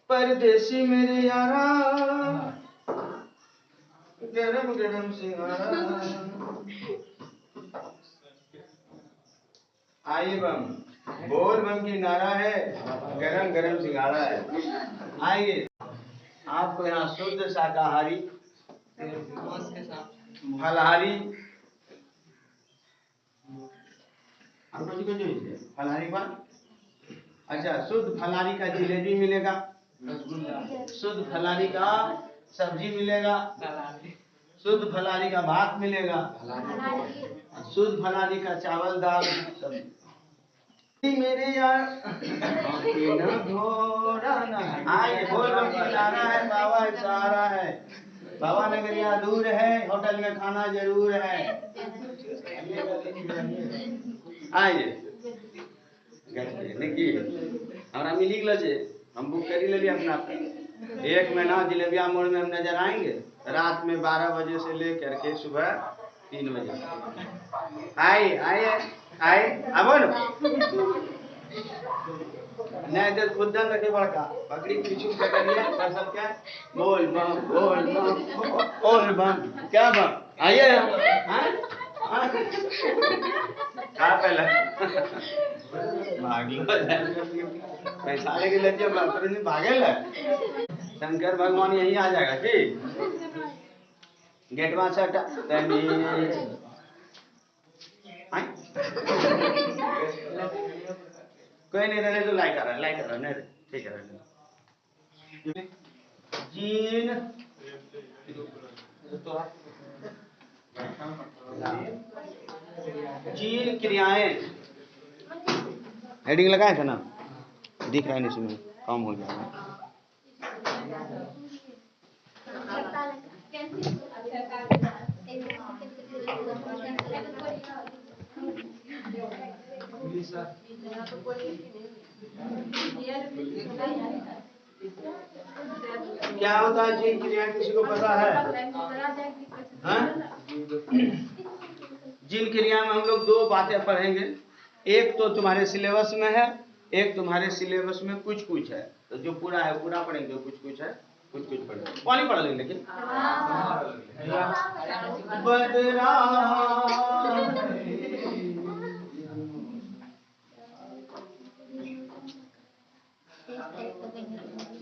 परदेसी मेरे यारा, गरम गरम सिंगारा। आइए बम, बोल बम की नारा है, गरम गरम सिंगारा है। आइए, आपको यहाँ शुद्ध शाकाहारी, फलाहारी, फलाहारी का, अच्छा, शुद्ध फलाहारी का जिलेबी मिलेगा, शुद्ध फलाहारी का सब्जी मिलेगा, शुद्ध फलाहारी का भात मिलेगा, शुद्ध फलाहारी का चावल दाल सब्जी। मेरे यार आइए, बोल बम की नारा है, बाबा सहारा है, बाबा नगरिया दूर है, होटल में खाना जरूर है। आइए हमरा मिली गेलो जे हम बुक करी लेलिए अपना पे। 1 महीना जिलेबिया मोड़ में हम नजर आएंगे, रात में 12 बजे से लेकर के सुबह 3 बजे। आइए आइए आइए, अब नहीं तो खुदन रखे बड़का बकरी पीछू के करिए फसल क्या बोल बम बोल बम क्या बम। आइए क्या पहले भाग लो पैसा लेके लेते हैं भागे ला। शंकर भगवान यही आ जाएगा कि गेटवा से कोई नहीं रहने तो लाइक कर रहा है, लाइक कर रहा है नहीं ठीक है रहने। जीन जीन क्रियाएं हेडिंग लगाए थे ना, दिख रहा है नहीं इसमें, कम हो गया। क्या होता है जीन क्रिया, किसी को पता है? जीन क्रिया में हम लोग 2 बातें पढ़ेंगे, एक तो तुम्हारे सिलेबस में है, एक तुम्हारे सिलेबस में कुछ कुछ है। तो जो पूरा है पूरा पढ़ेंगे, कुछ कुछ है कुछ कुछ पढ़ेंगे। कौन ही पढ़ लेंगे लेकिन बदरा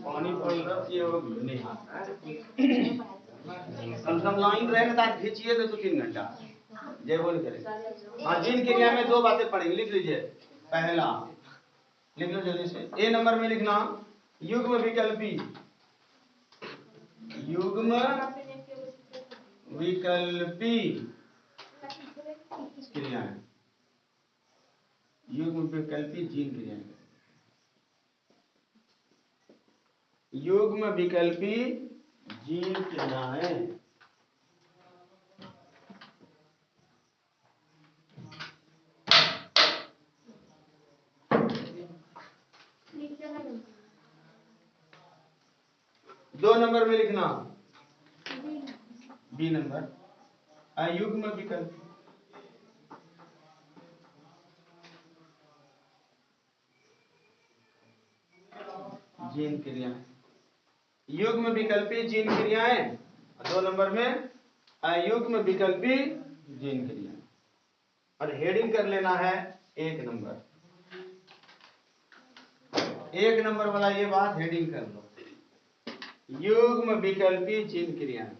पानी पड़ रहा लाइन रहेगा तो खींचिए तो 2-3 घंटा जय बोल करें। हाँ, जीन क्रिया में 2 बातें पढ़ेंगे, लिख लीजिए। पहला लिख लो जल्दी से, ए नंबर में लिखना युग्म विकल्पी, युग्म विकल्पी क्रियाएं, युग्म विकल्पी जीन क्रियाएं, युग्म विकल्पी जीन क्रियाएं। दो नंबर में लिखना बी नंबर, अयुग्म विकल्प, जीन क्रियाएं, युग्म विकल्पी जीन क्रियाएं। 2 नंबर में अयुग्म विकल्पी जीन क्रियाएं, और हेडिंग कर लेना है 1 नंबर। 1 नंबर वाला ये बात हेडिंग कर लो, युग्म विकल्पी जीन क्रियाएं।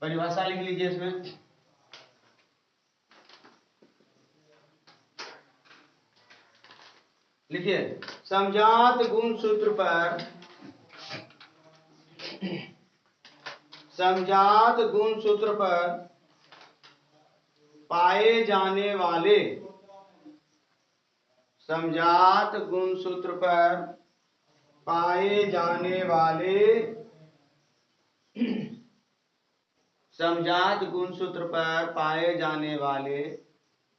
परिभाषा लिख लीजिए इसमें, लिखिए समजात गुण सूत्र पर, समजात गुण सूत्र पर पाए जाने वाले, समजात गुण सूत्र पर पाए जाने वाले, समजात गुण सूत्र पर पाए जाने वाले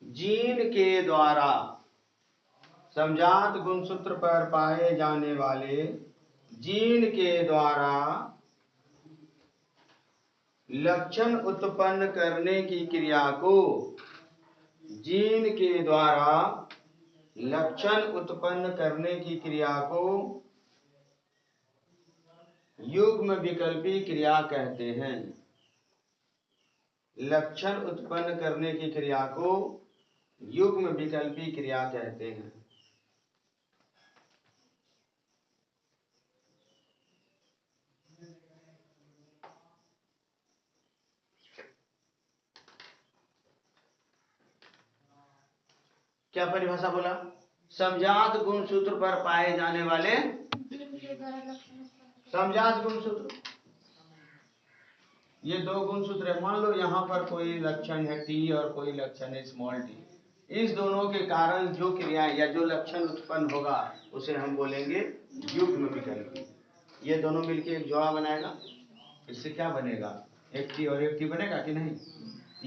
जीन के द्वारा, समजात गुण सूत्र पर पाए जाने वाले जीन के द्वारा लक्षण उत्पन्न करने की क्रिया को, जीन के द्वारा लक्षण उत्पन्न करने की क्रिया को युग्म विकल्पी क्रिया कहते हैं। लक्षण उत्पन्न करने की क्रिया को युग्म विकल्पी क्रिया कहते हैं। क्या परिभाषा बोला? समजात गुणसूत्र पर पाए जाने वाले, समजात गुणसूत्र, ये दो गुणसूत्र है। मान लो यहाँ पर कोई लक्षण है टी और कोई लक्षण है स्मॉल टी, इस दोनों के कारण जो क्रिया या जो लक्षण उत्पन्न होगा उसे हम बोलेंगे युग्म विकल्पी। ये दोनों मिलके एक जोड़ा बनाएगा, इससे क्या बनेगा? एक टी और एक टी बनेगा कि नहीं?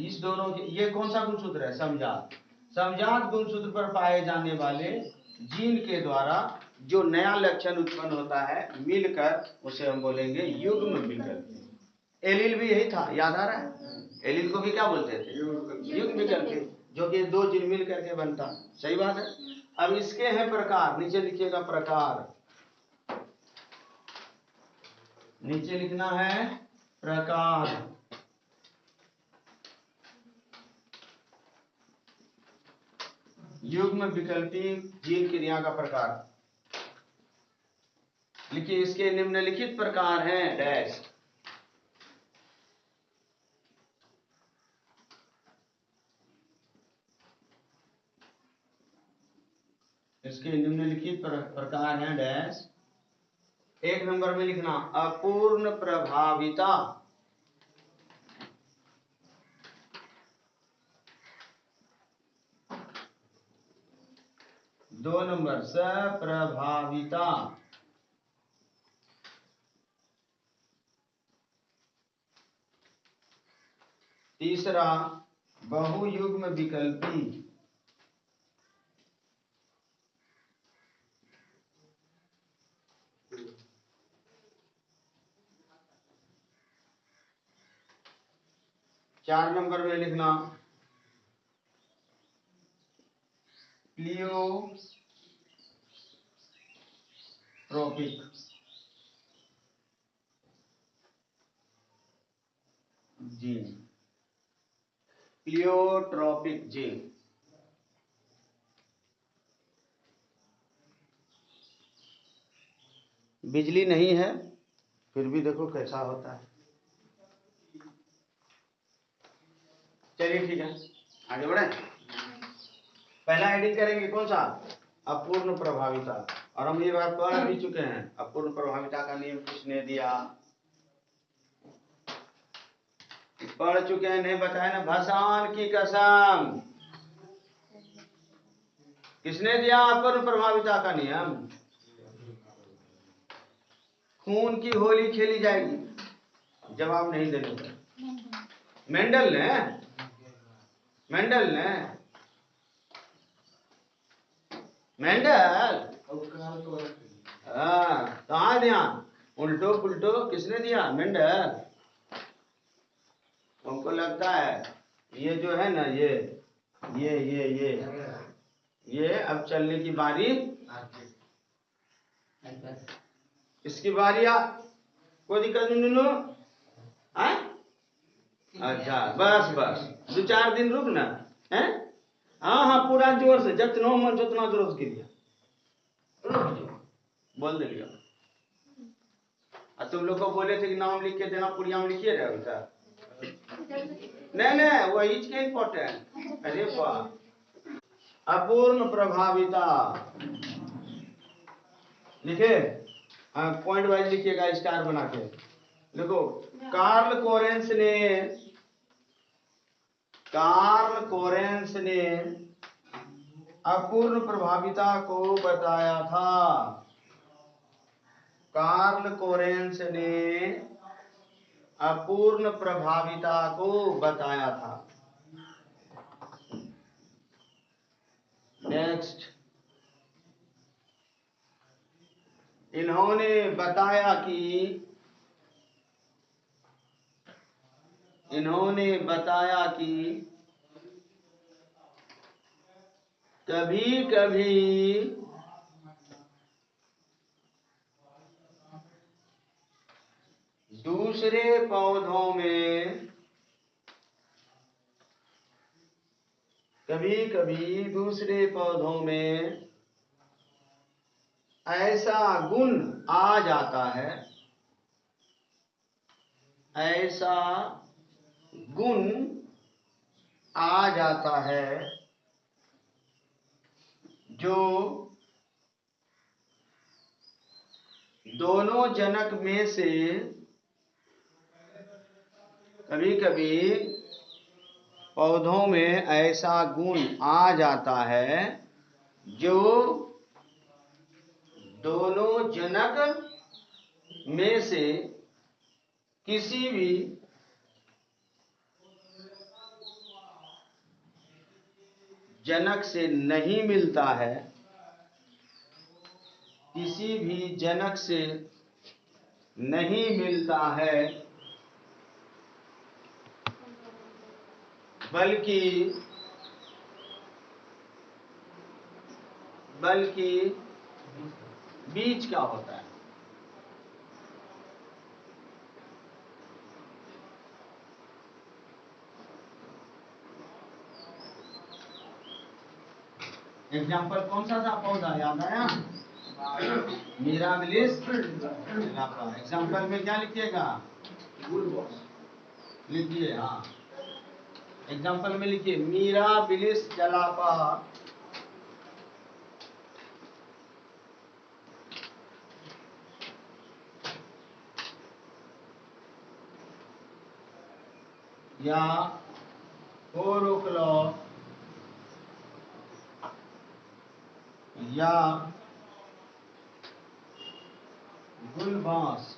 इस दोनों के, ये कौन सा गुणसूत्र है? समजात। समजात गुणसूत्र पर पाए जाने वाले जीन के द्वारा जो नया लक्षण उत्पन्न होता है मिलकर उसे हम बोलेंगे युग्म विकल्पी। एलील भी यही था, याद आ रहा है? एलील को भी क्या बोलते थे? युग्म विकल्पी, जो कि दो जीन मिल करके बनता। सही बात है। अब इसके हैं प्रकार, नीचे लिखिएगा प्रकार, नीचे लिखना है प्रकार। युग्म विकल्पी जीन क्रिया का प्रकार लिखिए। इसके निम्नलिखित प्रकार हैं डैश। इसके निम्नलिखित प्रकार हैं डैश। एक नंबर में लिखना अपूर्ण प्रभाविता, दो नंबर सप्रभाविता, तीसरा बहुयुग्म विकल्पी, चार नंबर में लिखना प्लियोट्रोपिक जीन, प्लियोट्रोपिक जीन। बिजली नहीं है फिर भी देखो कैसा होता है। चलिए ठीक है, आगे बढ़े। पहला हेडिंग करेंगे कौन सा? अपूर्ण प्रभाविता। और हम ये बात पढ़ भी चुके हैं, अपूर्ण प्रभाविता का नियम किसने दिया? पढ़ चुके हैं, नहीं बताया ना? भगवान की कसम, किसने दिया अपूर्ण प्रभाविता का नियम? खून की होली खेली जाएगी, जवाब नहीं देने। मेंडल ने, मेंडल ने, मेंडल, हाँ कहाँ ध्यान? उल्टो पुल्टो किसने दिया? मेंडल। हमको लगता है ये जो है ना, ये अब चलने की बारी, इसकी बारी आ, कोई दिक्कत नहीं नुनू? अच्छा बस बस 2-4 दिन रुक ना है। हाँ हाँ पूरा जोर से, जितना मन उतना जोर से गिरिया, बोल दे लिया। तुम लोग को बोले थे कि नाम लिख के देना, पुड़िया में लिखिए रहे उनका। नहीं नहीं वो इच के इम्पोर्टेंट। अरे वाह, अपूर्ण प्रभाविता लिखे, पॉइंट वाइज लिखिएगा स्टार बना के। देखो कार्ल कोरेंस ने अपूर्ण प्रभाविता को बताया था। कार्ल कोरेंस ने अपूर्ण प्रभाविता को बताया था। नेक्स्ट, इन्होंने बताया कि कभी कभी दूसरे पौधों में ऐसा गुण आ जाता है, जो दोनों जनक में से कभी-कभी पौधों में ऐसा गुण आ जाता है जो दोनों जनक में से किसी भी जनक से नहीं मिलता है, किसी भी जनक से नहीं मिलता है, बल्कि बीज का होता है। एग्जाम्पल कौन सा था पौधा, याद आया? मिराबिलिस जलापा। एग्जाम्पल में क्या लिखिएगा? लिखिए, हाँ, एग्जाम्पल में लिखिए मिराबिलिस जलापा। या कोरोक्लो या गुलबांस।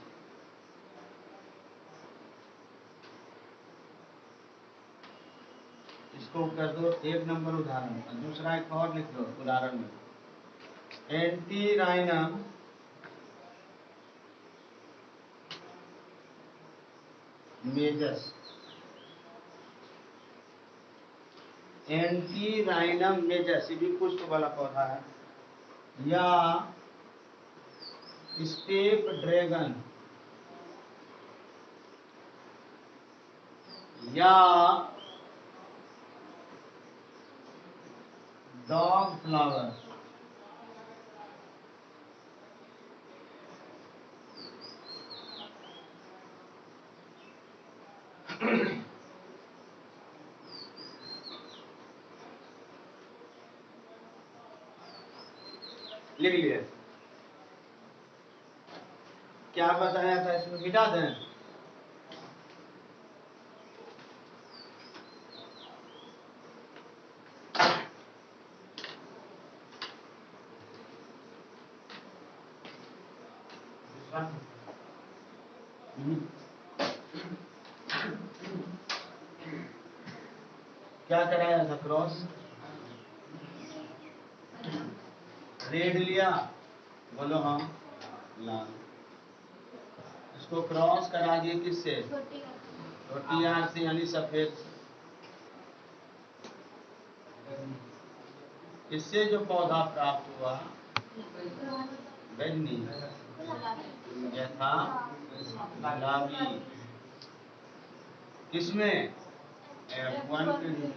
इसको कर दो 1 नंबर उदाहरण। दूसरा एक और लिख दो उदाहरण में, एंटीराइनम मेजस। एंटीराइनम मेजस, ये भी पुष्प वाला पौधा है। या स्टेप ड्रैगन, या डॉग फ्लावर। लिख लिए? क्या बताया था इसमें, मिटा दें? क्या कराया था? क्रॉस रेड लिया, बोलो हाँ, लाल। इसको क्रॉस करा दिए किससे? छोटी से, यानी सफेद। इससे जो पौधा प्राप्त हुआ बैगनी, यथा गुलाबी। किसमें? F1 के।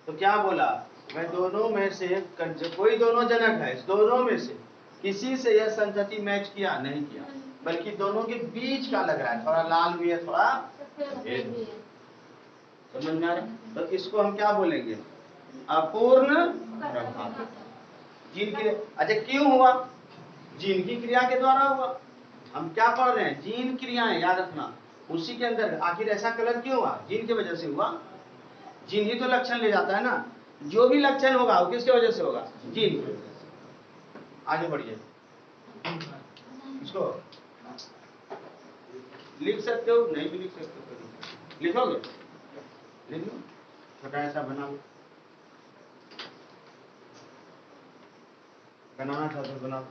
तो क्या बोला? मैं दोनों में से कोई दोनों जनक है, इस दोनों में से किसी से यह संतति मैच किया नहीं किया, बल्कि दोनों के बीच का लग रहा है, थोड़ा लाल भी है, थोड़ा सफेद भी है। समझ में आ रहा? तो इसको हम क्या बोलेंगे? अपूर्ण प्रभाव। जीन की, अच्छा क्यों हुआ? जीन की क्रिया के द्वारा हुआ। हम क्या पढ़ रहे हैं? जीन क्रियाएं, याद रखना। उसी के अंदर आखिर ऐसा कलर क्यों हुआ? जीन की वजह से हुआ। जीन ही तो लक्षण ले जाता है ना। जो भी लक्षण होगा वो किसके वजह से होगा? जीन की वजह से। आगे बढ़िए, इसको लिख सकते हो, नहीं भी लिख सकते हो। लिखोगे? लिख लो, छोटा ऐसा बना लो, बनाना चाहते हो बना लो।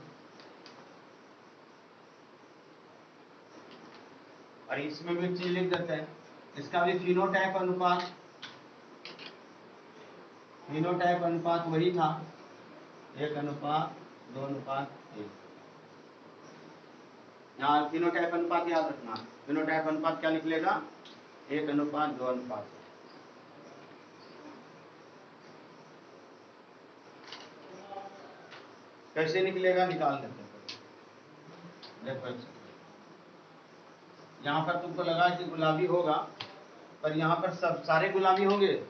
और इसमें भी चीज लिख देते हैं, इसका भी फिनोटाइप अनुपात वही था, 1:2:1। यहाँ फिनोटाइप अनुपात याद रखना, फिनोटाइप अनुपात क्या निकलेगा, 1:2:1। कैसे निकलेगा निकाल देते हैं। देखो यहाँ पर तुमको लगा कि गुलाबी होगा, पर यहाँ पर सब सारे गुलाबी होंगे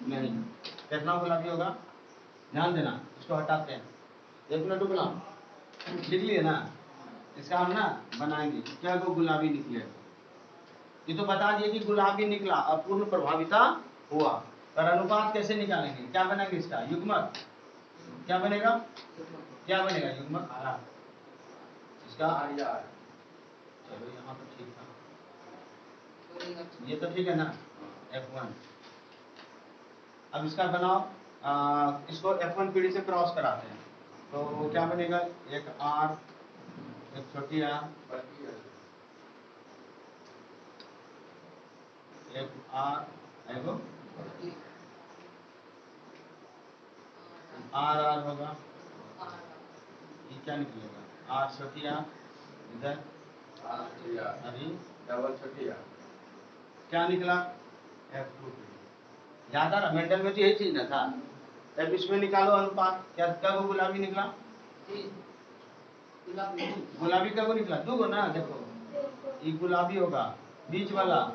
नहीं। कितना गुलाबी होगा, ध्यान देना, इसको हटाते हैं। 1 मिनट रुकना, लिख लिए ना, इसका हम ना बनाएंगे क्या को गुलाबी निकलेगा। ये तो बता दिए कि गुलाबी निकला, अपूर्ण प्रभाविता हुआ, पर अनुपात कैसे निकालेंगे, क्या बनेगा इसका युग्मक, क्या बनेगा, युग्मक इसका। चलो यहाँ तो ठीक था, ये तो ठीक है ना, F1। अब इसका बनाओ, इसको F1 पीढ़ी से क्रॉस कराते हैं, तो क्या बनेगा, एक R, एक छोटी R, एक R, एगो R होगा, ये क्या निकलेगा, R छोटी R, इधर अरे डबल छोटी R, क्या निकला, F2। याद आ रहा, मेंडल में तो यही चीज ना था। अब इसमें निकालो अनुपात, क्या को गुलाबी निकला, गुलाबी का को निकला, 2 गो ना, देखो ये गुलाबी होगा बीच वाला,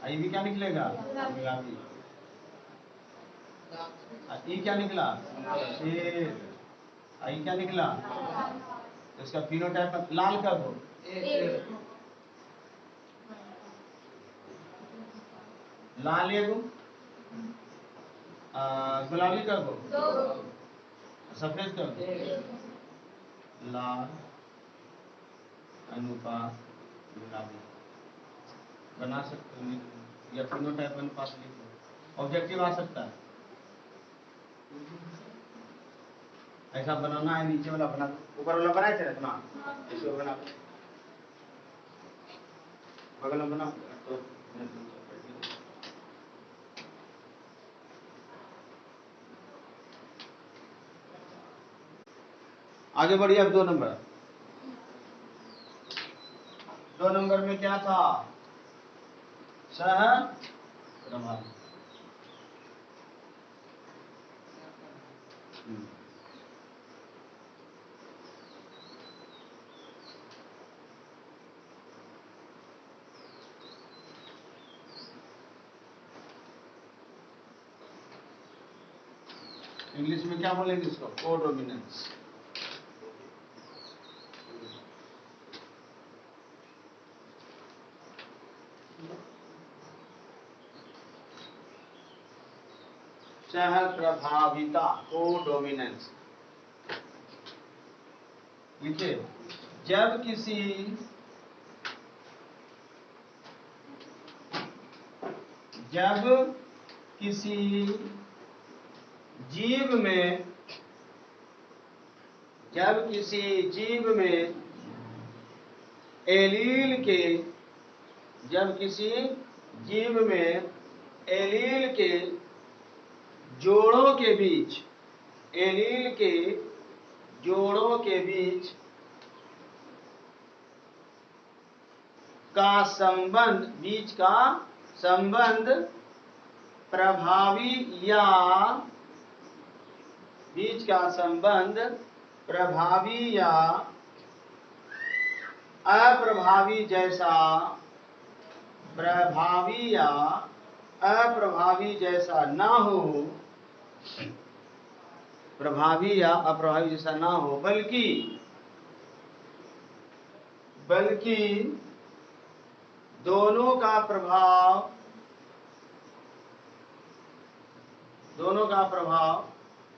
ये भी क्या निकलेगा, गुलाबी। ये क्या निकला, शेर। ये क्या निकला, इसका फिनोटाइप लाल का को, लाल एगो, गुलाबी का को, सफेद का को, लाल अनुपात गुलाबी बना सकते हो, या फिनोटाइप अनुपात लिखो, ऑब्जेक्टिव आ सकता है। ऐसा बनाना है, नीचे वाला बना, ऊपर वाला बनाए थे ना, इसको बना, बगल में बना तो आगे बढ़िए। अब 2 नंबर में क्या था, सह प्रभावी। इंग्लिश में क्या बोलेंगे इसको, कोडोमिनेंस। सह प्रभाविता, कोडोमिनेंस। लिखिए, जब किसी जीव में एलील के जोड़ों के बीच का संबंध प्रभावी या अप्रभावी जैसा ना हो, बल्कि दोनों का प्रभाव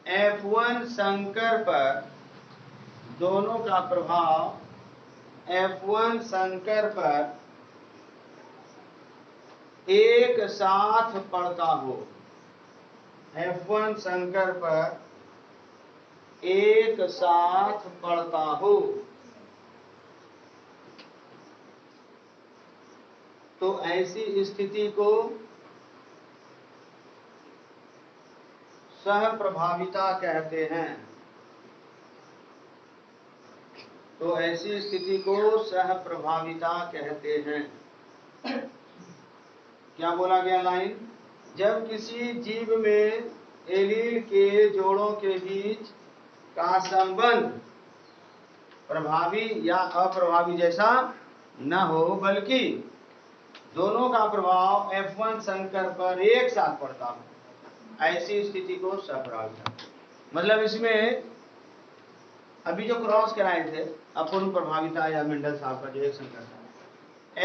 F1 संकर पर एक साथ पड़ता हो, F1 संकर पर एक साथ पड़ता हो, तो ऐसी स्थिति को सहप्रभाविता कहते हैं। तो ऐसी स्थिति को सहप्रभाविता कहते हैं। क्या बोला गया लाइन? जब किसी जीव में एलील के जोड़ों के बीच का संबंध प्रभावी या अप्रभावी जैसा न हो, बल्कि दोनों का प्रभाव F1 संकर पर एक साथ पड़ता हो, ऐसी स्थिति को सहप्रभाविता। मतलब इसमें अभी जो क्रॉस कराए थे अपूर्ण प्रभाविता या मेंडल साहब का जो एक संकर था,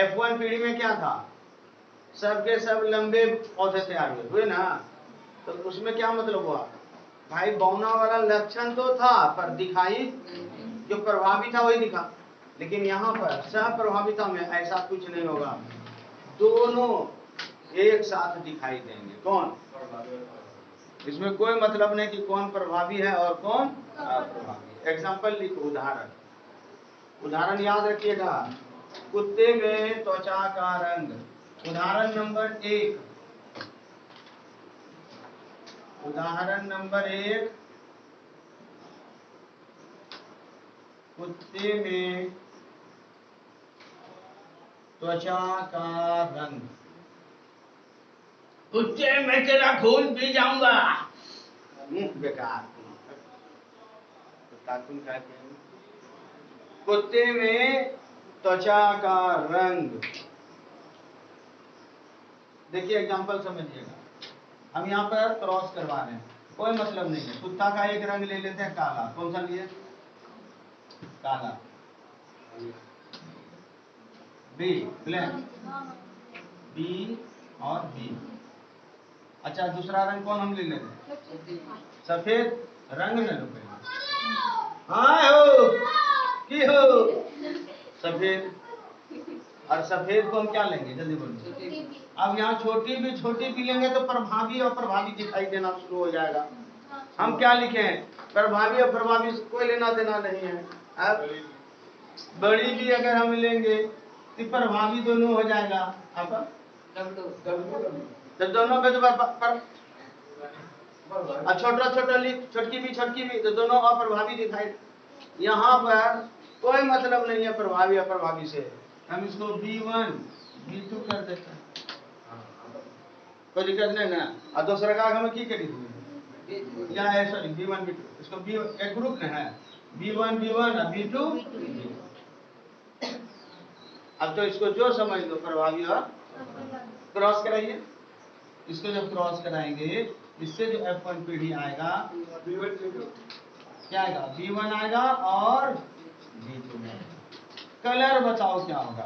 F1 पीढ़ी में क्या था? सबके सब लंबे पौधे तैयार हुए ना, तो उसमें क्या मतलब हुआ भाई? बौना वाला लक्षण तो था पर दिखाई जो प्रभावी था वही दिखा। लेकिन यहाँ पर सहप्रभाविता में ऐसा कुछ नहीं होगा, दोनों एक साथ दिखाई देंगे। कौन? इसमें कोई मतलब नहीं कि कौन प्रभावी है और कौन अप्रभावी। एग्जाम्पल लिखो, उदाहरण याद रखिएगा। कुत्ते में त्वचा का रंग, उदाहरण नंबर 1, कुत्ते में त्वचा का रंग। कुत्ते में तेरा खून पी जाऊंगा। बेकार कुत्ते में त्वचा का रंग। देखिए एग्जांपल समझिएगा, हम यहाँ पर क्रॉस करवा रहे हैं, कोई मतलब नहीं है। कुत्ता का एक रंग ले लेते हैं काला। कौन सा लिए? काला। बी ब्लैक, बी और बी। अच्छा, दूसरा रंग कौन हम ले लेते? सफेद रंग ले लो पहले। हाँ हो की हो सफेद। और सफेद को हम क्या लेंगे? जल्दी बोलिए। अब यहाँ छोटी भी लेंगे तो प्रभावी और प्रभावी दिखाई देना शुरू हो जाएगा। हम क्या लिखें? प्रभावी और प्रभावी कोई लेना देना नहीं है। अब बड़ी भी अगर हम लेंगे तो प्रभावी दोनों हो जाएगा। अब तो दोनों पे तो छोटकी भी तो दोनों अप्रभावी दिखाई। यहाँ पर कोई मतलब नहीं है प्रभावी अप्रभावी से। हम इसको B1 B2 कर देते हैं, कोई दिक्कत नहीं ना। और दूसरा का हमें की करी या सॉरी B1 B2, इसको B एक ग्रुप में है, B1 B1 और B2 B2। अब तो इसको जो समझ लो प्रभावी और क्रॉस कराइए। इसको जब क्रॉस कराएंगे इससे जो F1 पीढ़ी आएगा क्या आएगा? B1 आएगा और B2 में। कलर बताओ क्या होगा?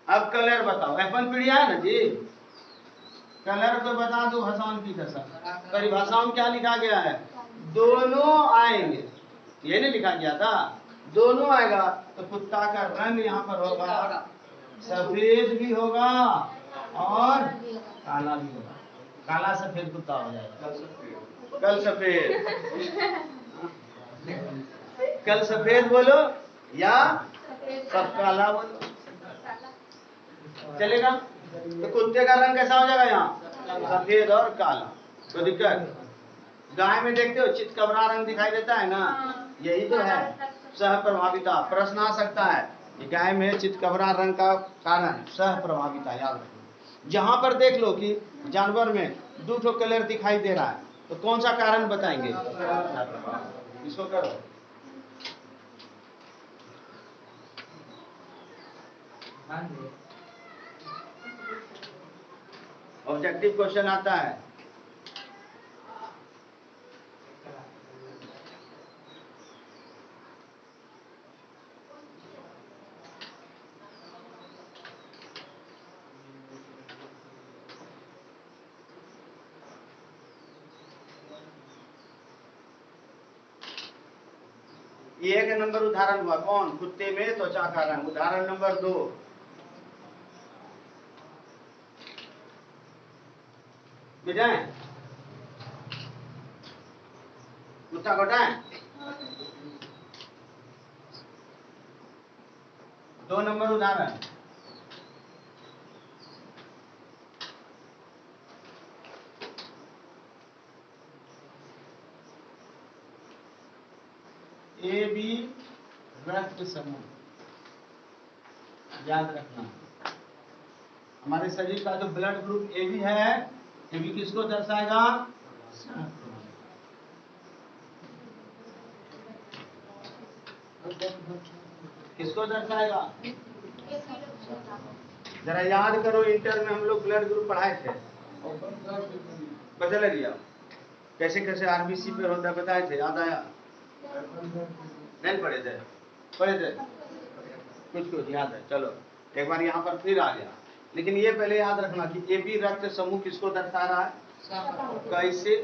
अब कलर बताओ। F1 पीढ़ी आया ना जी, कलर तो बता दो भाषाओं की कसम। परिभाषाओं में क्या लिखा गया है? दोनों आएंगे, ये नहीं लिखा गया था? दोनों आएगा। तो कुत्ता का रंग यहाँ पर होगा, सफेद भी होगा और काला भी होगा। काला सफेद कुत्ता हो जाएगा। कल सफेद कल सफेद बोलो या सब काला बोलो, चलेगा? तो कुत्ते का रंग कैसा हो जाएगा? यहाँ सफेद और काला। कोई दिक्कत? गाय में देखते हो चितकबरा रंग दिखाई देता है ना, यही तो है सहप्रभाविता। प्रश्न आ सकता है कि गाय में चितकबरा रंग का कारण सहप्रभाविता। याद रखो, जहां पर देख लो कि जानवर में दो ठो कलर दिखाई दे रहा है तो कौन सा कारण बताएंगे? इसको करो। ऑब्जेक्टिव क्वेश्चन आता है। ये एक नंबर उदाहरण हुआ, कौन? कुत्ते में त्वचा का रंग। उदाहरण नंबर 2, बिठाएं कुत्ता को हटाएं। 2 नंबर उदाहरण, बी रक्त समूह, याद रखना। हमारे शरीर का जो ब्लड ग्रुप ए बी है, ए बी किसको दर्शाएगा? किसको दर्शाएगा? जरा याद करो, इंटर में हम लोग ब्लड ग्रुप पढ़ाए थे, पता लग गया कैसे कैसे आरबीसी पे होता है, बताए थे, याद आया? नहीं पढ़े थे? पढ़े थे कुछ कुछ याद है। चलो एक बार यहाँ पर फिर आ गया, लेकिन ये पहले याद रखना कि ए बी रक्त समूह किसको दर्शा रहा है, कैसे।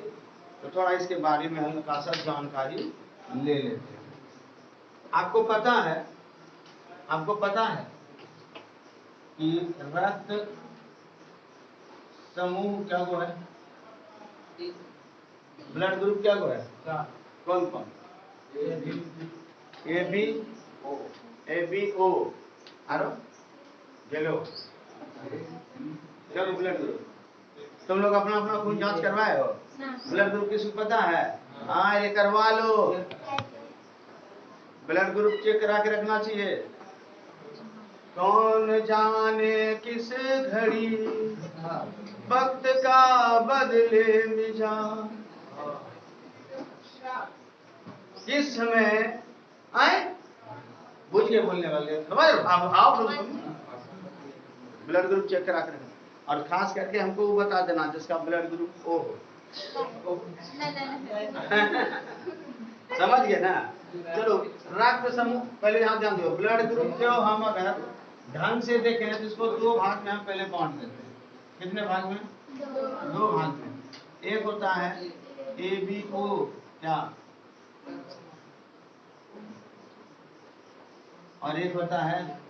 तो थोड़ा इसके बारे में हम खासा जानकारी ले लेते हैं। आपको पता है कि रक्त समूह क्या को है? ब्लड ग्रुप क्या को है? कौन कौन? ए बी ओ आरो चलो ब्लड ग्रुप। तुम लोग अपना अपना खून जांच करवाए हो? ब्लड ग्रुप किसको पता है? हाँ, ये करवा लो। ब्लड ग्रुप चेक करा के रखना चाहिए। कौन जाने किस घड़ी वक्त का बदले मिजाज, किस समय आए बुझ के बोलने वाले। अब आओ ब्लड ग्रुप चेक करा के रखना, और खास करके हमको वो बता देना जिसका ब्लड ग्रुप ओ हो। समझ गए ना? चलो रक्त समूह पहले यहाँ ध्यान दो। ब्लड ग्रुप जो हम अगर ढंग से देखें तो इसको दो भाग में हम पहले बांट देते हैं। कितने भाग में? दो भाग में। एक होता है ए बी ओ, क्या, और एक होता है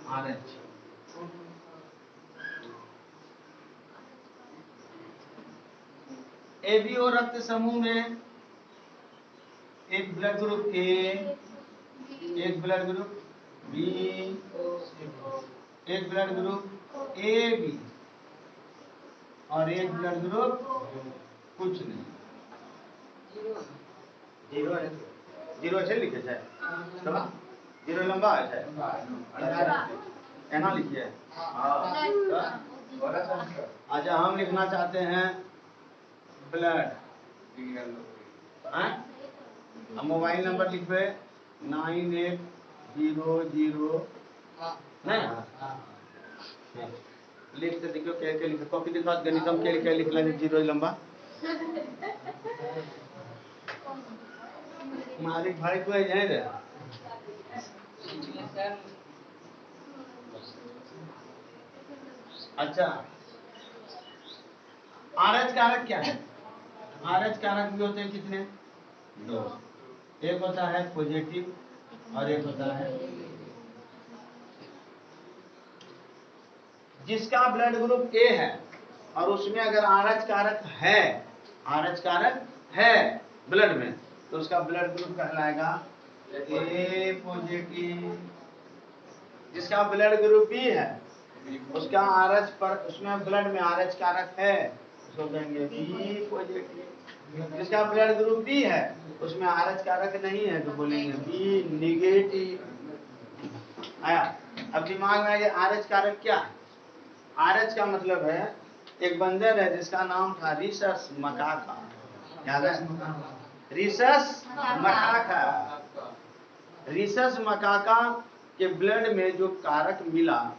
R H. A B O रक्त समूह में एक ब्लड ग्रुप ए, एक ब्लड ग्रुप बी, एक ब्लड ग्रुप ए बी, और एक ब्लड ग्रुप कुछ नहीं, जीरो है। जीरो ऐसे लिखे जाए, जीरो लंबा है, कहना लिखिए। अच्छा, हम लिखना चाहते हैं ब्लड, हम मोबाइल नंबर लिखवे 9800 नहीं लिखते देखो क्या क्या लिखे, कॉपी के साथ गणितम क्या लिखा, लिखला जीरो लंबा मालिक भाई को है रे। अच्छा, आरएच कारक क्या है? आरएच कारक भी होते हैं कितने? दो। एक होता है पॉजिटिव और एक होता है, जिसका ब्लड ग्रुप ए है और उसमें अगर आरएच कारक है, आरएच कारक है ब्लड में, तो उसका ब्लड ग्रुप कहलाएगा ए पॉजिटिव। जिसका ब्लड ग्रुप बी है, उसका आरएच पर, उसमें ब्लड में आरएच कारक है, उसको कहेंगे बी पॉजिटिव। जिसका ब्लड ग्रुप बी है, उसमें आरएच कारक नहीं है, तो बोलेंगे बी निगेटिव। आया? अब दिमाग में आया आरएच कारक क्या है? आरएच का मतलब है एक बंदर है जिसका नाम था रिसस मकाका। याद है? रिसस मकाका। रिसस मकाका के ब्लड में जो कारक मिला,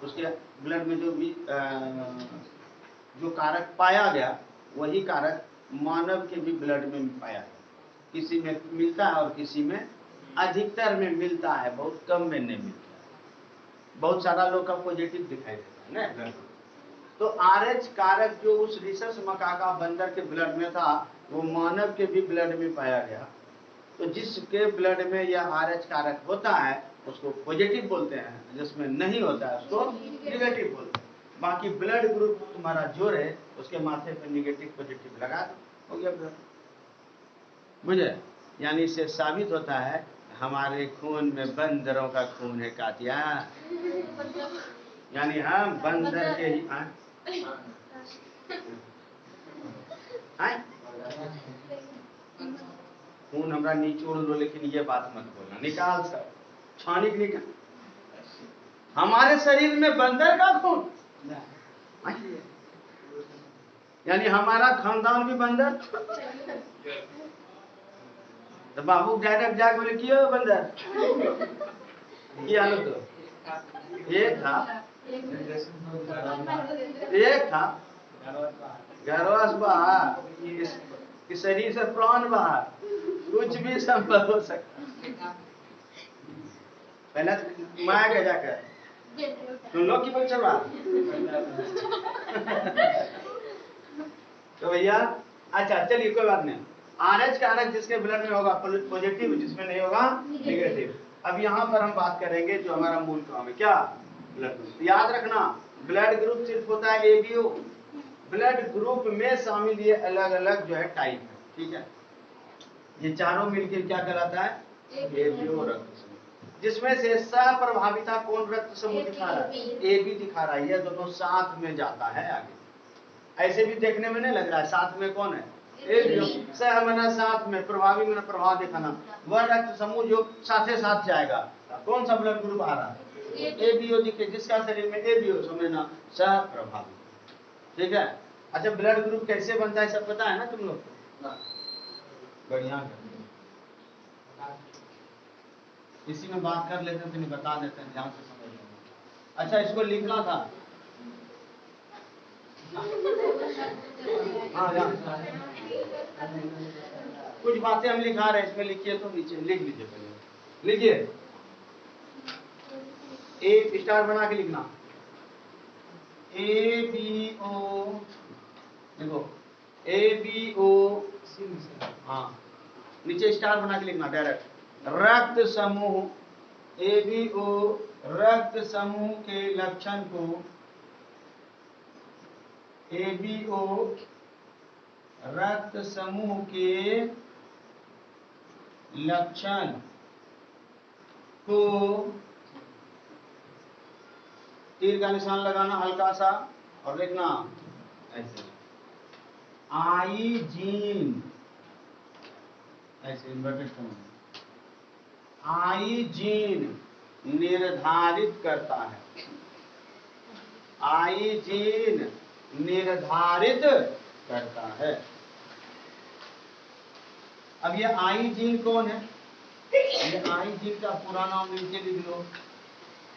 उसके ब्लड में जो कारक पाया गया, वही कारक मानव के भी ब्लड में पाया गया। किसी में मिलता है और किसी में, अधिकतर में मिलता है, बहुत कम में नहीं मिलता। बहुत सारा लोग का पॉजिटिव दिखाई देता है ना। तो आरएच कारक जो उस रिसस मकाका बंदर के ब्लड में था, वो मानव के भी ब्लड में पाया गया। तो जिसके ब्लड में यह आरएच कारक होता है उसको पॉजिटिव बोलते हैं, जिसमें नहीं होता है उसको निगेटिव बोलते हैं। बाकी ब्लड ग्रुप तुम्हारा जो है उसके माथे पे निगेटिव पॉजिटिव लगा दो, हो गया ब्लड। बुझे? यानी इससे साबित होता है हमारे खून में बंदरों का खून है कातिया, यानी हम बंदर के ही खून हमरा निचोड़ लो, लेकिन ये बात मत बोलना, निकाल सब, छानी के निकाल। हमारे शरीर में बंदर का खून, यानी हमारा खानदान भी बंदर। तो बाबू डायरेक्ट जाके बोले क्यों बंदर, ये हालत तो एक था घरवास बाहर, इस शरीर से प्राण बाहर, कुछ भी संभव हो सकता। पहले माया के जाकर तुम लोग की परीक्षा बा। तो भैया अच्छा चलिए कोई बात नहीं, आरएच का आरएच जिसके ब्लड में होगा पॉजिटिव, जिसमें नहीं होगा नेगेटिव। अब यहाँ पर हम बात करेंगे जो हमारा मूल काम है, क्या, ब्लड ग्रुप। याद रखना ब्लड ग्रुप सिर्फ होता है एबीओ, ब्लड ग्रुप में शामिल ये अलग अलग जो है टाइप है, ठीक है। ये चारों मिलकर क्या कहलाता है, एबीओ रक्त समूह। जिसमें से सह-प्रभाविता कौन रक्त समूह दिखा रहा है, एबी दिखा रहा है। ये दोनों साथ में जाता है आगे, ऐसे भी देखने में नहीं लग रहा है, साथ में कौन है, एबीओ। सह मना साथ में, प्रभावी मना प्रभाव दिखाना, वह रक्त समूह जो साथे साथ जाएगा। कौन सा ब्लड ग्रुप आ रहा है, एबीओ दिखे, जिसका शरीर में एबीओ समझना सह प्रभावी, ठीक है। अच्छा ब्लड ग्रुप कैसे बनता है सब पता है ना तुम लोग को, बढ़िया। इसी में बात कर लेते हैं, तो नहीं बता देते हैं, ध्यान से समझ लेना। अच्छा इसको लिखना था, हाँ कुछ बातें हम लिखा रहे हैं, इसमें लिखिए तो नीचे लिख लीजिए, पहले लिखिए, ए स्टार बना के लिखना, ए बी ओ, देखो ए बी ओ, हाँ नीचे स्टार बना के लिखना डायरेक्ट, रक्त समूह एबीओ रक्त समूह के लक्षण को, एबीओ रक्त समूह के लक्षण को, तीर का निशान लगाना हल्का सा और लिखना ऐसे, आई जीन, ऐसे इन्वर्टेड कॉमा, आई जीन निर्धारित करता है, आई जीन निर्धारित करता है। अब ये आई जीन कौन है, ये आई जीन का पूरा नाम नीचे लिख लो,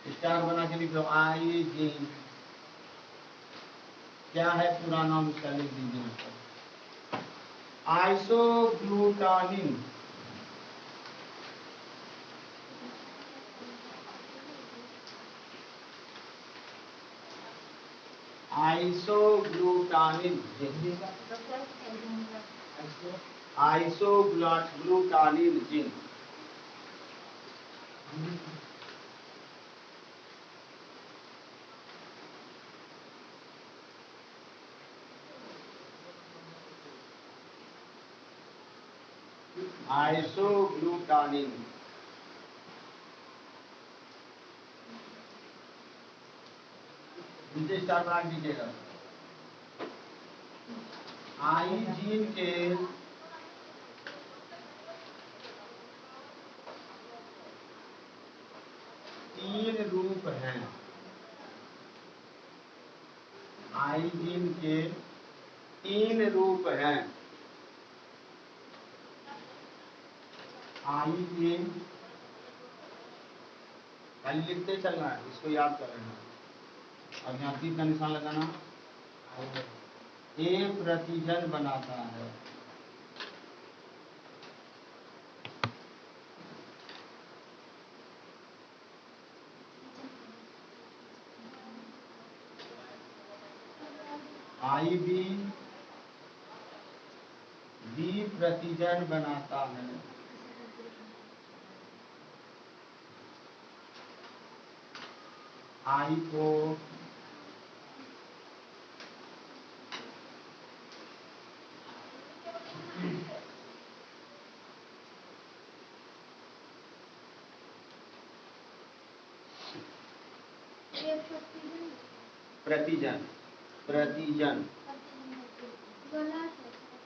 स्टार बना के लिख लो, आई जीन क्या है पूरा नाम इसका लिख दीजिए, आइसोग्लूटानिन, आइसोग्लूटानिन, आइसोग्लूटानिन जीन। आइसोग्लूटानिन नीचे स्टार बना दीजिएगा। आई जीन के तीन रूप हैं, आई जीन के तीन रूप हैं, आई जीन खाली लिखते चलना है, इसको याद कर लेना। अब यहाँ तीर का निशान लगाना, ए प्रतिजन बनाता है, आई बी प्रतिजन बनाता है, आई को प्रतिजन, प्रतिजन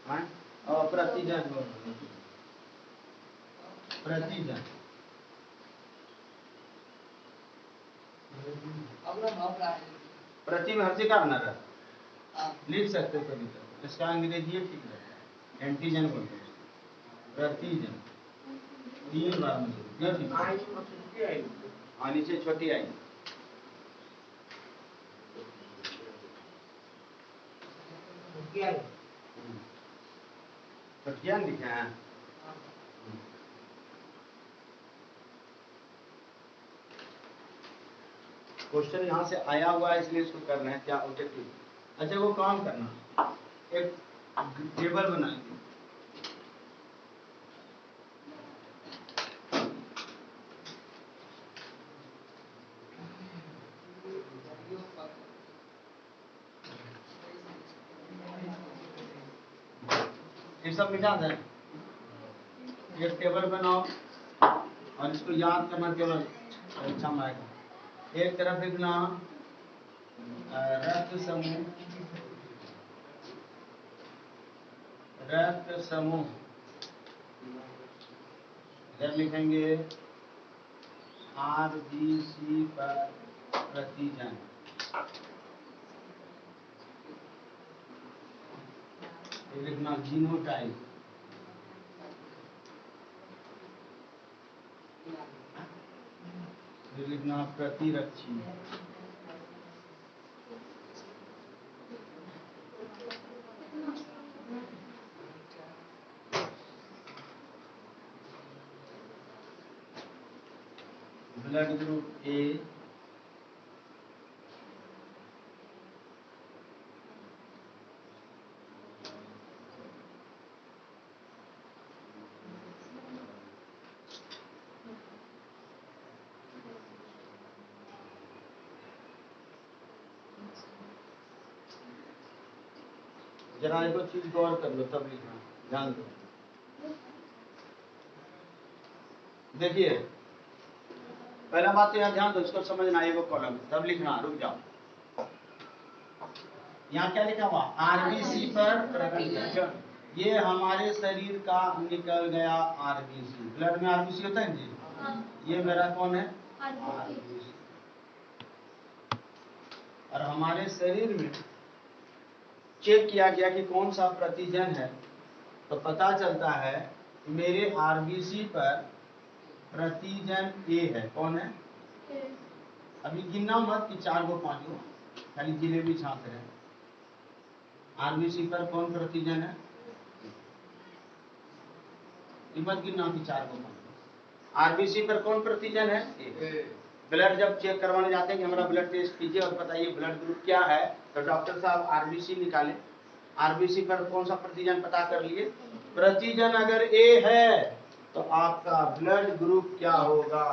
हाँ? और प्रतिजन प्रतिजन। प्रति में हर से करना रहता, लिख सकते हो कभी कभी, इसका अंग्रेजी ठीक रहता है, एंटीजन बोलते हैं प्रतिजन। 3 बार मुझे नीचे छोटी आई क्या लिखे हैं। क्वेश्चन यहाँ से आया हुआ है इसलिए इसको करना है, क्या ऑब्जेक्टिव। अच्छा वो काम करना, एक टेबल बनाएंगे, ये सब मिटा दें, एक टेबल बनाओ और इसको याद करना केवल परीक्षा में आएगा। एक तरफ लिखना रक्त समूह, रक्त समूह, इधर लिखेंगे RBC पर प्रतिजन। ये लिखना जीनोटाइप, ये लिखना प्रतिरक्षी, ब्लड ग्रुप ए, जरा एक चीज गौर कर लो तब लिखना, ध्यान दो। देखिए पहला बात तो यहाँ ध्यान दो, इसको समझना, ये वो कॉलम तब लिखना, रुक जाओ। यहाँ क्या लिखा हुआ, RBC पर प्रतिजन, ये हमारे शरीर का निकल गया RBC, ब्लड में RBC होता है जी, ये मेरा कौन है RBC। और हमारे शरीर में चेक किया गया कि कौन सा प्रतिजन है, तो पता चलता है मेरे RBC पर प्रतिजन A है, कौन है, अभी गिनना मत कि 4 गो 5 गो, खाली जिलेबी छाप रहे हैं। RBC पर कौन प्रतिजन है, मत गिनना कि 4 गो 5 गो। RBC पर कौन प्रतिजन है A। ब्लड जब चेक करवाने जाते हैं कि हमारा ब्लड टेस्ट कीजिए और बताइए ब्लड ग्रुप क्या है, तो डॉक्टर साहब RBC निकाले, RBC पर कौन सा प्रतिजन पता कर लिए, प्रतिजन अगर A है तो आपका ब्लड ग्रुप क्या होगा,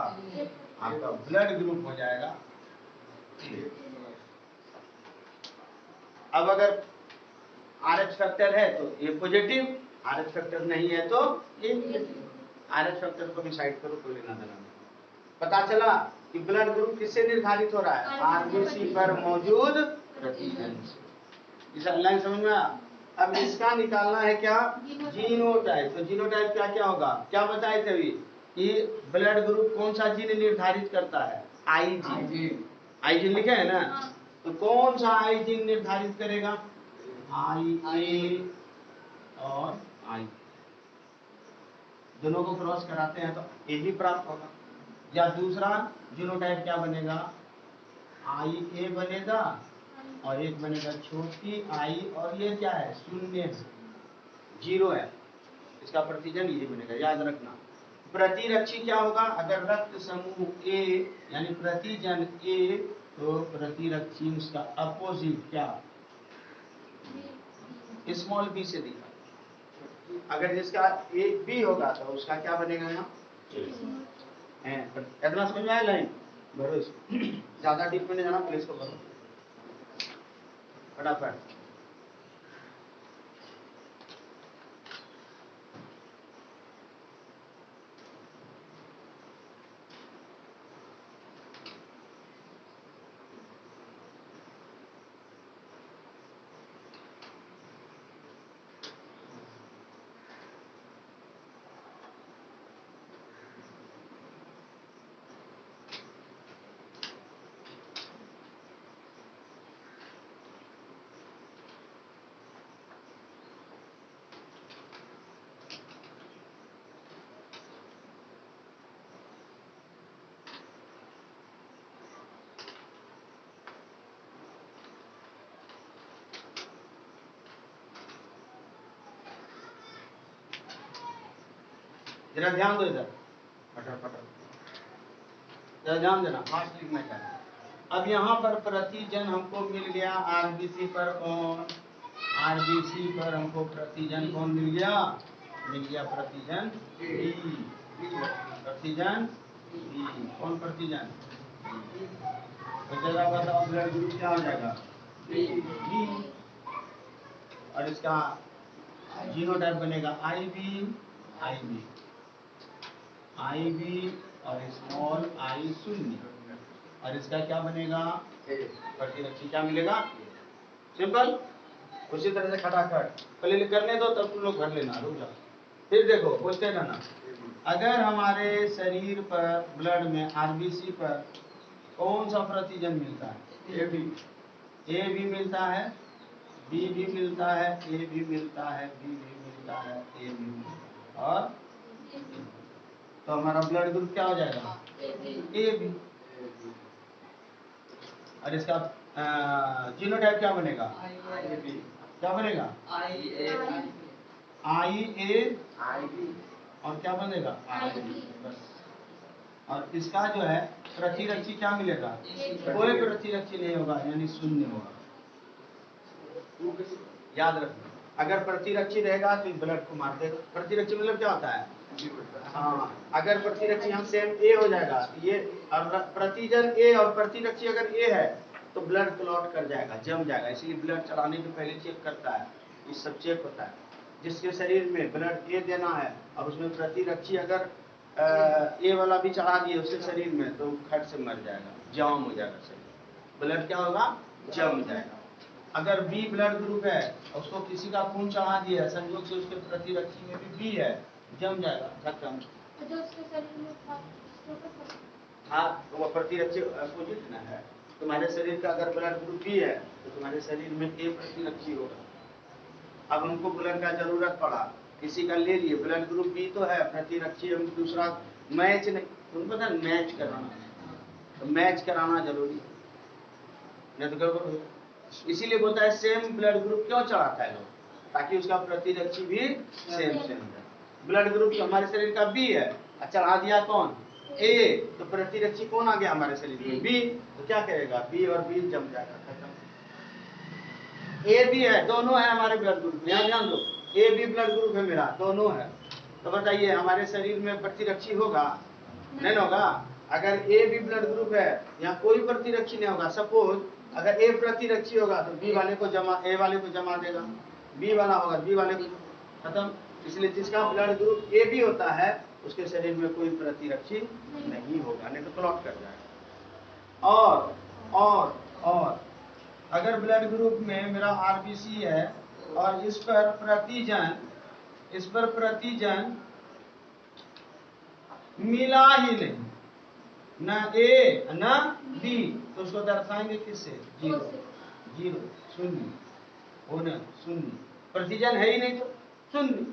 आपका ब्लड ग्रुप हो जाएगा। अब अगर RH फैक्टर है तो A पॉजिटिव, RH फैक्टर नहीं है तो A नेगेटिव। RH फैक्टर को भी साइड करो, कोई लेना देना नहीं। पता चला कि ब्लड ग्रुप किससे निर्धारित हो रहा है, RBC पर मौजूद प्रतिजन से। इस लाइन समझ में आया। अब इसका निकालना है क्या, जीनोटाइप। तो जीनोटाइप क्या क्या होगा, क्या बताए थे अभी कि ब्लड ग्रुप कौन सा जीन निर्धारित करता है, आई जीन। आई जीन लिखे है ना, तो कौन सा आई जीन निर्धारित करेगा, IA और I, दोनों को क्रॉस कराते हैं तो A भी प्राप्त होगा। या दूसरा जीनोटाइप क्या बनेगा, IA बनेगा और एक बनेगा छोटी I, और ये क्या है, शून्य है, 0 है, इसका प्रतिजन ये बनेगा, याद रखना। प्रतिरक्षी क्या होगा, अगर रक्त समूह A यानी प्रतिजन A, तो प्रतिरक्षी उसका अपोजिट क्या, स्मॉल b से दिखा। अगर जिसका एक B होगा तो उसका क्या बनेगा यहाँ, इतना समझ में आया लाइन, भरो इसको, ज्यादा डीप में नहीं जाना, प्लीज को भरो फटाफट। जरा ध्यान दो इधर, फटाफट जरा ध्यान देना, फास्ट लिखना चाहिए। अब यहाँ पर प्रतिजन हमको मिल गया आरबीसी पर कौन, आरबीसी पर हमको प्रतिजन कौन मिल गया प्रतिजन बी, प्रतिजन बी, कौन प्रतिजन, तो जरा बताओ ब्लड ग्रुप क्या हो जाएगा बी, और इसका जीनोटाइप बनेगा आई बी, आई बी, आई बी और स्मॉल आई शून्य, और इसका क्या बनेगा प्रतिरक्षी क्या मिलेगा, सिंपल। उसी तरह से खटाखट पहले करने दो तब तुम लोग भर लेना, रुक जाओ। फिर देखो बोलते रहना, अगर हमारे शरीर पर ब्लड में आरबीसी पर कौन सा प्रतिजन मिलता है, ए भी मिलता है, बी भी मिलता है, ए भी मिलता है, बी भी मिलता है, ए भी मिलता है, और तो हमारा ब्लड ग्रुप क्या हो जाएगा ए बी, और इसका जीनोटाइप क्या बनेगा क्या बनेगा आई ए, और क्या बनेगा बस। और इसका जो है प्रतिरक्षी क्या मिलेगा, कोई प्रतिरक्षी नहीं होगा, यानी शून्य होगा। याद रखना, अगर प्रतिरक्षी रहेगा तो ब्लड को मार देगा। प्रतिरक्षी मतलब क्या होता है, हाँ, अगर प्रतिरक्षी हम सेम ए हो जाएगा ये, और प्रतिजन ए और प्रतिरक्षी अगर ए है तो ब्लड क्लॉट कर जाएगा, जम जाएगा। इसलिए ब्लड चढ़ाने के पहले चेक करता है, ये सब चेक होता है। जिसके शरीर में ब्लड ए देना है और उसमें प्रतिरक्षी अगर ए वाला भी चढ़ा दिए उसके शरीर में, तो खट से मर जाएगा, जाम हो जाएगा शरीर, ब्लड क्या होगा जम जाएगा। अगर बी ब्लड ग्रुप है उसको किसी का खून चढ़ा दिया, संयोग से उसके प्रतिरक्षी में भी बी है, जम जाएगा, खत्म। जो उसके शरीर में था, हाँ, तो वो प्रतिरक्षी अपोजिट ना है। तुम्हारे शरीर का अगर ब्लड ग्रुप बी है तो तुम्हारे शरीर में ए प्रतिरक्षी होगा। अब हमको ब्लड का जरूरत पड़ा, किसी का ले लिए, ब्लड ग्रुप बी तो है, प्रतिरक्षी हम दूसरा मैच नहीं, तुमको पता मैच कराना, तो मैच कराना जरूरी नहीं तो गड़बड़ हो। इसीलिए बोलता है सेम ब्लड ग्रुप क्यों चढ़ाता है लोग, ताकि उसका प्रतिरक्षी भी सेम है। ब्लड ग्रुप तो हमारे शरीर का बी है, चढ़ा दिया कौन ए, तो प्रतिरक्षी कौन आ गया हमारे शरीर में बी, तो क्या करेगा बी और बी जम जाएगा, खत्म। ए बी है, दोनों है हमारे ब्लड ग्रुप, यहाँ ध्यान दो, ए बी ब्लड ग्रुप है मेरा, दोनों है। तो बताइए हमारे शरीर में प्रतिरक्षी होगा नहीं होगा। अगर ए बी ब्लड ग्रुप है, यहाँ कोई प्रतिरक्षी नहीं होगा। सपोज अगर ए प्रतिरक्षी होगा तो बी वाले को जमा, ए वाले को जमा देगा, बी वाला होगा बी वाले को, खत्म। इसलिए जिसका ब्लड ग्रुप ए बी होता है उसके शरीर में कोई प्रतिरक्षी नहीं होगा, नहीं तो क्लॉट कर जाएगा। और अगर ब्लड ग्रुप में मेरा आरबीसी है और इस पर प्रतिजन मिला ही नहीं, न ए न बी, तो उसको दर्शाएंगे किससे, जीरो, जीरो, शून्य, होना शून्य, प्रतिजन है ही नहीं तो शून्य।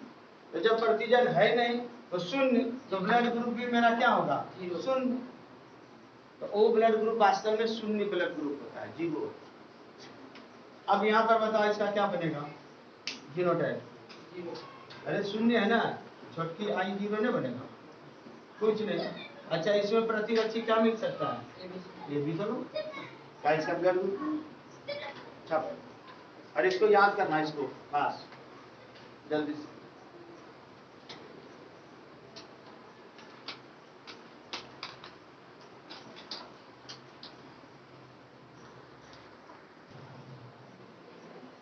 तो जब प्रतिजन है नहीं तो शून्य, तो ब्लड ग्रुप भी मेरा क्या होगा शून्य। तो ओ ब्लड ग्रुप वास्तव में शून्य ब्लड ग्रुप होता है, जीरो। अब यहाँ पर बताओ इसका क्या बनेगा जीनोटाइप, अरे शून्य है ना, छोटकी आई जीरो नहीं बनेगा, कुछ नहीं। अच्छा इसमें प्रतिरक्षी क्या मिल सकता है, ये भी करो क्या इसका ब्लड ग्रुप छप। और इसको याद करना, इसको बस जल्दी से।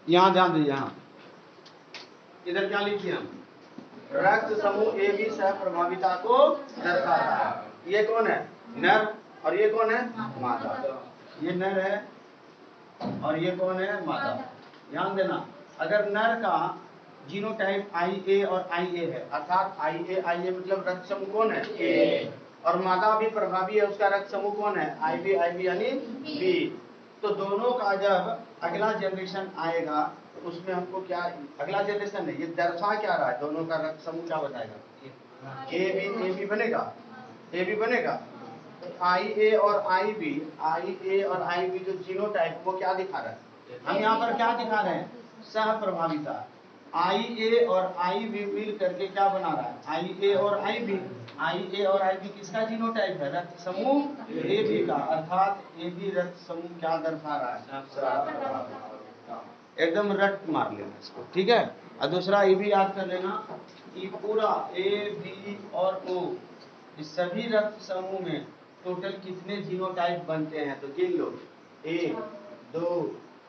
यहाँ ध्यान दीजिए, यहाँ इधर क्या लिखिए हम, रक्त समूह ए बी सह प्रभाविता को दर्शाता है। ये कौन है नर और ये कौन है मादा, ये नर है और ये कौन है मादा। ध्यान देना, अगर नर का जीनोटाइप आई ए और आई ए है, अर्थात आई ए मतलब रक्त समूह कौन है ए, और मादा भी प्रभावी है, उसका रक्त समूह कौन है आई बी यानी बी। तो दोनों का जब अगला जनरेशन आएगा तो उसमें हमको क्या, अगला जनरेशन नहीं, ये दर्शा क्या रहा है, दोनों का रक्त समूह क्या बताएगा, ए बी बनेगा, ए बी बनेगा। तो आई ए और आई बी जो जीनोटाइप वो क्या दिखा रहा है, हम यहाँ पर क्या दिखा रहे हैं, सह प्रभाविता। आई ए और आई बी मिल करके क्या बना रहा है, आई ए और आई बी। आई ए और आई बी किसका जीनोटाइप है, रक्त समूह ए बी का, अर्थात ए बी रक्त समूह क्या दर्शा रहा है, एकदम रट मार लेना इसको, ठीक है। और दूसरा ये भी याद कर लेना कि पूरा ए बी और ओ इस सभी रक्त समूह में टोटल कितने जीनोटाइप बनते हैं, तो गिन लो, 1 2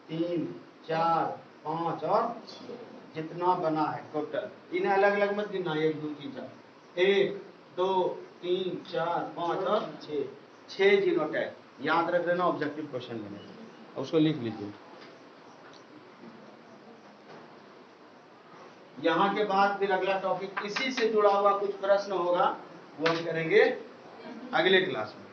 3 4 5 और जितना बना है टोटल, इन्हें अलग अलग मत गिनना, 1 2 3 4, 1 2 3 4 5 और 6 जीनोटाइप याद रख लेना, ऑब्जेक्टिव क्वेश्चन बनेगा, उसको लिख लीजिए। यहाँ के बाद फिर अगला टॉपिक इसी से जुड़ा हुआ कुछ प्रश्न होगा, वो हम करेंगे अगले क्लास में।